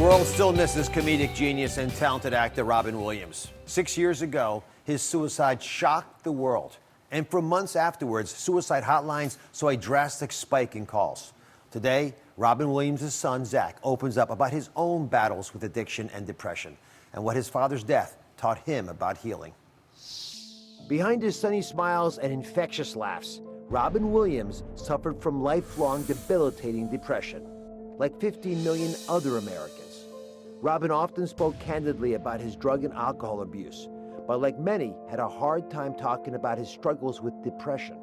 world still misses comedic genius and talented actor Robin Williams. 6 years ago, his suicide shocked the world. And for months afterwards, suicide hotlines saw a drastic spike in calls. Today, Robin Williams' son, Zach, opens up about his own battles with addiction and depression and what his father's death taught him about healing. Behind his sunny smiles and infectious laughs, Robin Williams suffered from lifelong debilitating depression, like 15 million other Americans. Robin often spoke candidly about his drug and alcohol abuse, but like many, had a hard time talking about his struggles with depression.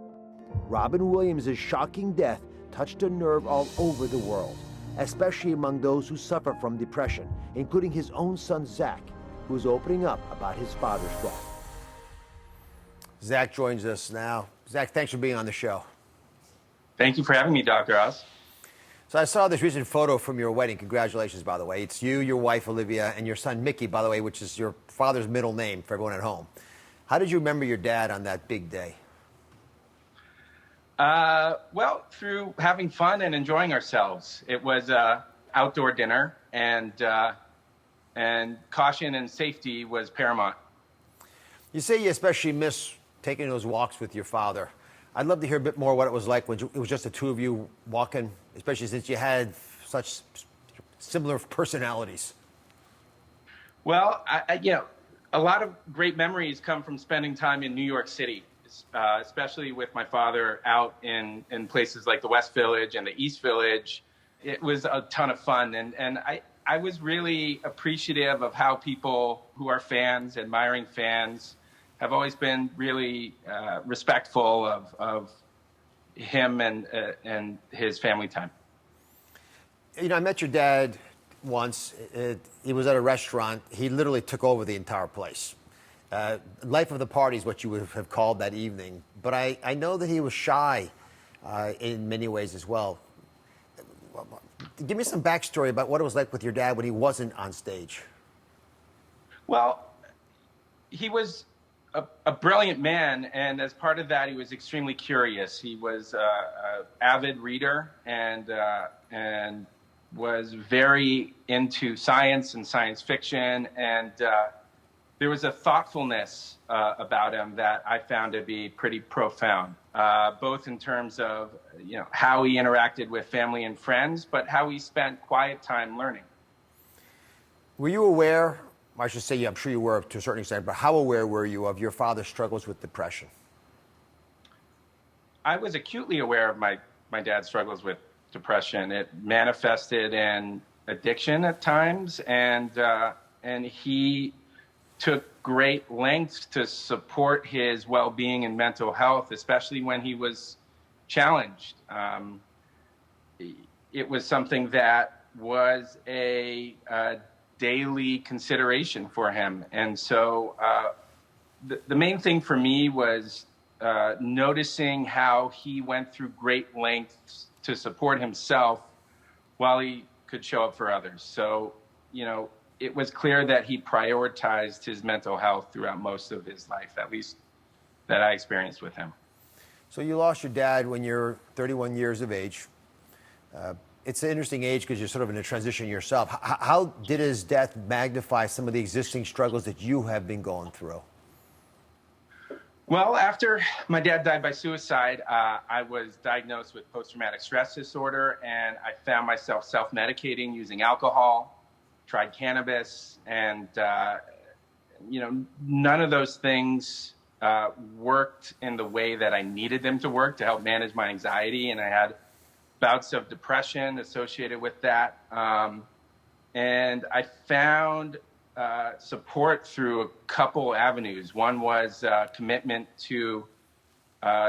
Robin Williams' shocking death touched a nerve all over the world, especially among those who suffer from depression, including his own son, Zach, who's opening up about his father's death. Zach joins us now. Zach, thanks for being on the show. Thank you for having me, Dr. Oz. So I saw this recent photo from your wedding. Congratulations, by the way. It's you, your wife, Olivia, and your son, Mickey, by the way, which is your father's middle name for everyone at home. How did you remember your dad on that big day? Well, through having fun and enjoying ourselves. It was an outdoor dinner, and caution and safety was paramount. You say you especially miss taking those walks with your father. I'd love to hear a bit more what it was like when it was just the two of you walking, especially since you had such similar personalities. Well, a lot of great memories come from spending time in New York City, especially with my father out in places like the West Village and the East Village. It was a ton of fun, and I was really appreciative of how people who are fans, admiring fans, have always been really respectful of him and his family time. You know, I met your dad once. He was at a restaurant. He literally took over the entire place. Life of the party is what you would have called that evening. But I know that he was shy in many ways as well. Give me some backstory about what it was like with your dad when he wasn't on stage. Well, he was a brilliant man, and as part of that, he was extremely curious. He was an avid reader and was very into science and science fiction, and there was a thoughtfulness about him that I found to be pretty profound, both in terms of how he interacted with family and friends, but how he spent quiet time learning. Were you aware? I should say, I'm sure you were to a certain extent, but how aware were you of your father's struggles with depression? I was acutely aware of my dad's struggles with depression. It manifested in addiction at times, and he took great lengths to support his well-being and mental health, especially when he was challenged. It was something that was a daily consideration for him. And so the main thing for me was noticing how he went through great lengths to support himself while he could show up for others. So, it was clear that he prioritized his mental health throughout most of his life, at least that I experienced with him. So you lost your dad when you're 31 years of age. It's an interesting age because you're sort of in a transition yourself. How did his death magnify some of the existing struggles that you have been going through? Well, after my dad died by suicide, I was diagnosed with post-traumatic stress disorder, and I found myself self-medicating using alcohol, tried cannabis, and none of those things worked in the way that I needed them to work to help manage my anxiety, and I had bouts of depression associated with that. And I found support through a couple avenues. One was commitment to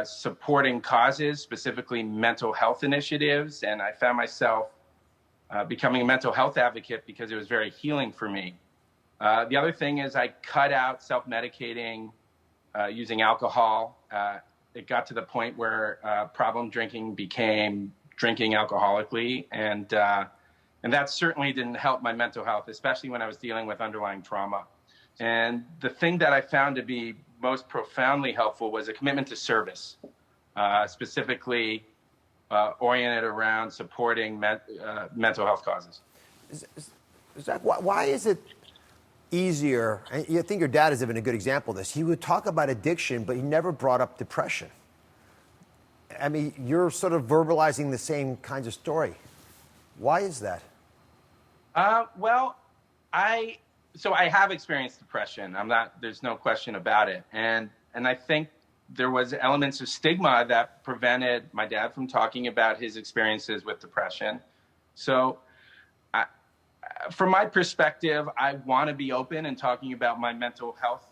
supporting causes, specifically mental health initiatives. And I found myself becoming a mental health advocate because it was very healing for me. The other thing is I cut out self-medicating using alcohol. It got to the point where problem drinking became drinking alcoholically, and that certainly didn't help my mental health, especially when I was dealing with underlying trauma. And the thing that I found to be most profoundly helpful was a commitment to service, specifically oriented around supporting mental health causes. Zach, why is it easier? And I think your dad has been a good example of this. He would talk about addiction, but he never brought up depression. I mean, you're sort of verbalizing the same kinds of story. Why is that? Well, I have experienced depression. There's no question about it. And I think there was elements of stigma that prevented my dad from talking about his experiences with depression. So from my perspective, I want to be open and talking about my mental health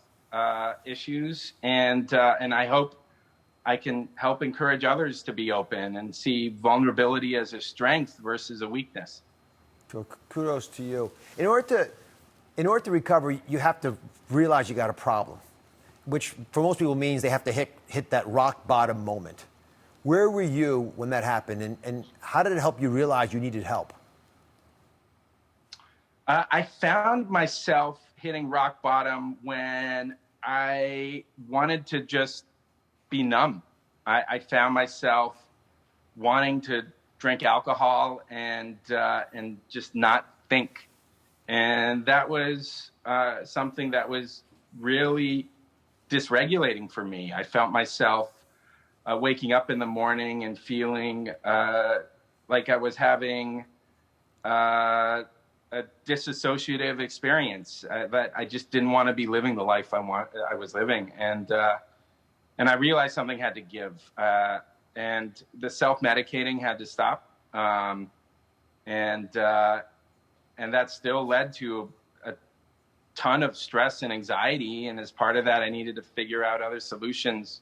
issues. And I hope I can help encourage others to be open and see vulnerability as a strength versus a weakness. So kudos to you. In order to recover, you have to realize you got a problem, which for most people means they have to hit that rock bottom moment. Where were you when that happened, and how did it help you realize you needed help? I found myself hitting rock bottom when I wanted to just be numb. I found myself wanting to drink alcohol and just not think. And that was something that was really dysregulating for me. I felt myself waking up in the morning and feeling like I was having a disassociative experience, that I just didn't want to be living the life I was living. And I realized something had to give. And the self-medicating had to stop. And that still led to a ton of stress and anxiety. And as part of that, I needed to figure out other solutions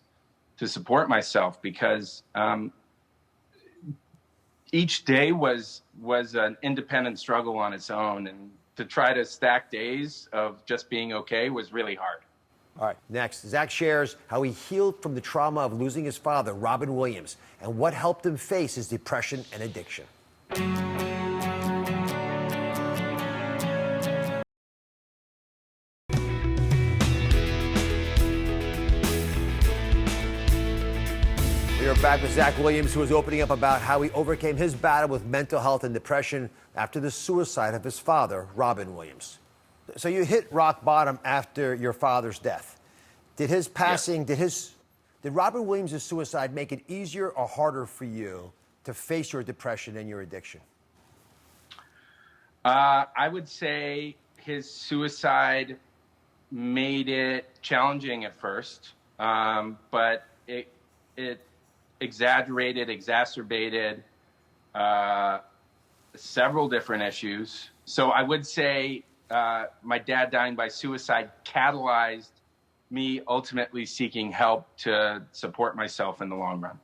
to support myself, because each day was an independent struggle on its own. And to try to stack days of just being okay was really hard. All right, next, Zach shares how he healed from the trauma of losing his father, Robin Williams, and what helped him face his depression and addiction. We are back with Zach Williams, who is opening up about how he overcame his battle with mental health and depression after the suicide of his father, Robin Williams. So you hit rock bottom after your father's death. Did his passing, did Robin Williams' suicide make it easier or harder for you to face your depression and your addiction? I would say his suicide made it challenging at first, but it exaggerated, exacerbated several different issues. So I would say my dad dying by suicide catalyzed me ultimately seeking help to support myself in the long run.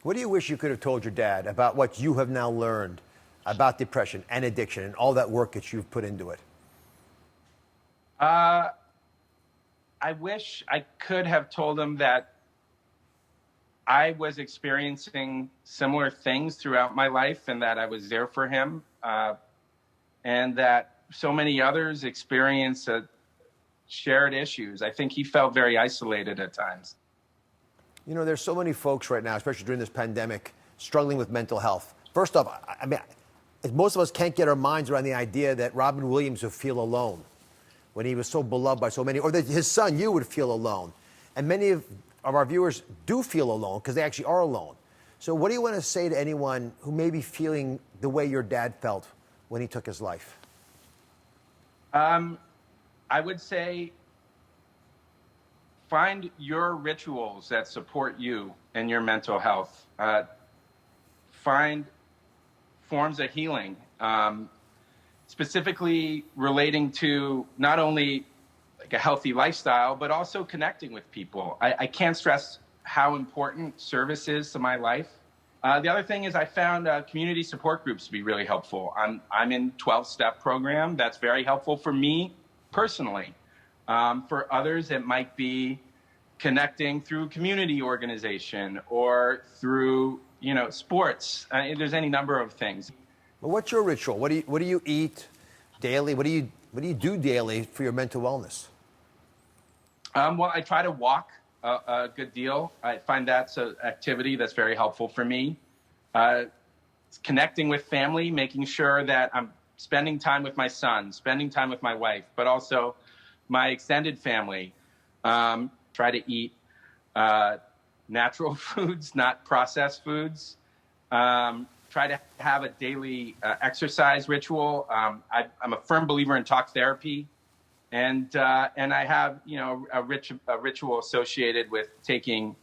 What do you wish you could have told your dad about what you have now learned about depression and addiction and all that work that you've put into it? I wish I could have told him that I was experiencing similar things throughout my life, and that I was there for him, and that so many others experience shared issues. I think he felt very isolated at times. You know, there's so many folks right now, especially during this pandemic, struggling with mental health. First off, I mean, most of us can't get our minds around the idea that Robin Williams would feel alone when he was so beloved by so many, or that his son, you, would feel alone. And many of our viewers do feel alone because they actually are alone. So what do you want to say to anyone who may be feeling the way your dad felt when he took his life? I would say find your rituals that support you and your mental health. Find forms of healing, specifically relating to not only like a healthy lifestyle, but also connecting with people. I can't stress how important service is to my life. The other thing is I found community support groups to be really helpful. I'm in 12-step program. That's very helpful for me personally. For others, it might be connecting through community organization or through, sports. There's any number of things. Well, what's your ritual? What do you eat daily? What do you do daily for your mental wellness? Well, I try to walk a good deal. I find that's an activity that's very helpful for me. Connecting with family, making sure that I'm spending time with my son, spending time with my wife, but also my extended family. Try to eat natural foods, not processed foods. Try to have a daily exercise ritual. I'm a firm believer in talk therapy, and I have a ritual associated with taking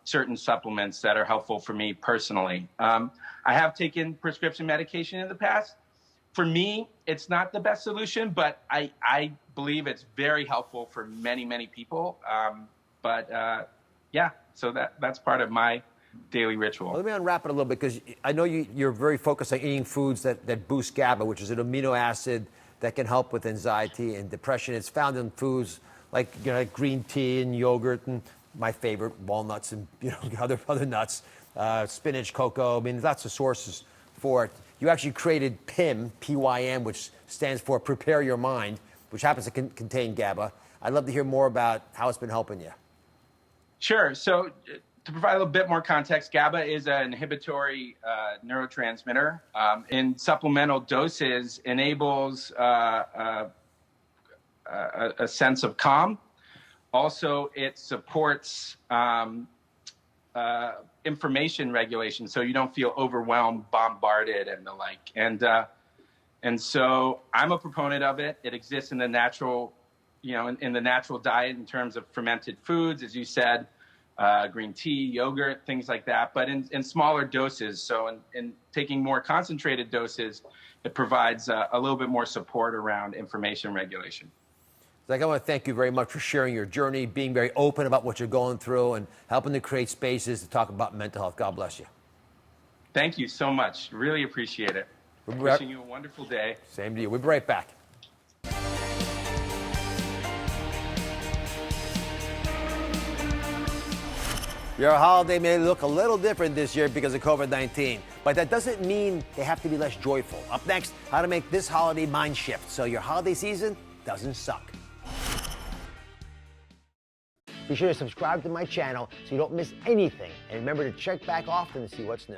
certain supplements that are helpful for me personally. I have taken prescription medication in the past. For me, it's not the best solution, but I believe it's very helpful for many people. Yeah, so that's part of my daily ritual. Well, let me unwrap it a little bit, because I know you're very focused on eating foods that boost GABA, which is an amino acid that can help with anxiety and depression. It's found in foods like green tea and yogurt, and my favorite, walnuts, and other nuts, spinach, cocoa. I mean, lots of sources for it. You actually created PYM, P-Y-M, which stands for Prepare Your Mind, which happens to contain GABA. I'd love to hear more about how it's been helping you. Sure. So to provide a little bit more context, GABA is an inhibitory neurotransmitter. In supplemental doses, enables a sense of calm. Also, it supports information regulation, so you don't feel overwhelmed, bombarded, and the like. And so I'm a proponent of it. It exists in the natural, in the natural diet in terms of fermented foods, as you said, green tea, yogurt, things like that, but in smaller doses. So in taking more concentrated doses, it provides a little bit more support around information regulation. Zach, I want to thank you very much for sharing your journey, being very open about what you're going through, and helping to create spaces to talk about mental health. God bless you. Thank you so much. Really appreciate it. Wishing you a wonderful day. Same to you. We'll be right back. Your holiday may look a little different this year because of COVID-19, but that doesn't mean they have to be less joyful. Up next, how to make this holiday mind shift so your holiday season doesn't suck. Be sure to subscribe to my channel so you don't miss anything. And remember to check back often to see what's new.